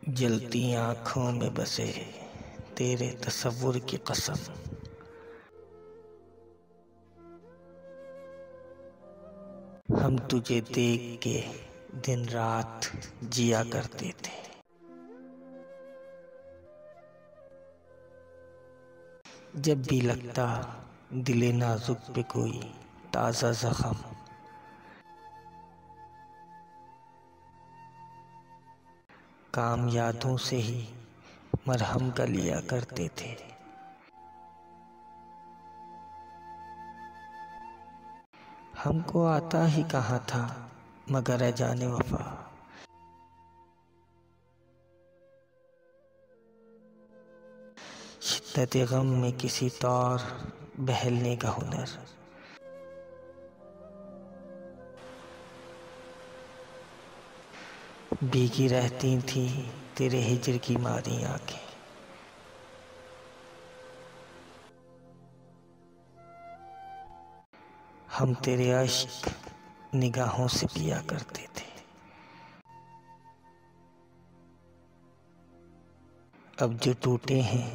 जलती आँखों में बसे तेरे तसव्वुर की कसम। हम तुझे देख के दिन रात जिया करते थे। जब भी लगता दिले नाजुक पे कोई ताज़ा जख्म, काम यादों से ही मरहम का लिया करते थे। हमको आता ही कहाँ था मगर ए जाने वफा, शिद्दत गम में किसी तौर बहलने का हुनर। भीगी रहती थी तेरे हिज्र की मारी आंखें। हम तेरे अश्क निगाहों से पिया करते थे। अब जो टूटे हैं,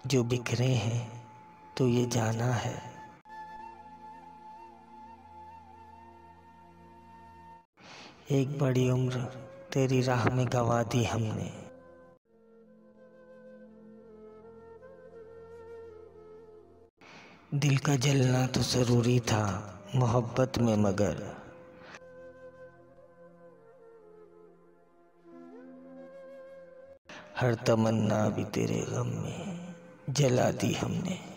जो बिखरे हैं, तो ये जाना है एक बड़ी उम्र तेरी राह में गंवा दी हमने। दिल का जलना तो जरूरी था मोहब्बत में, मगर हर तमन्ना भी तेरे गम में जला दी हमने।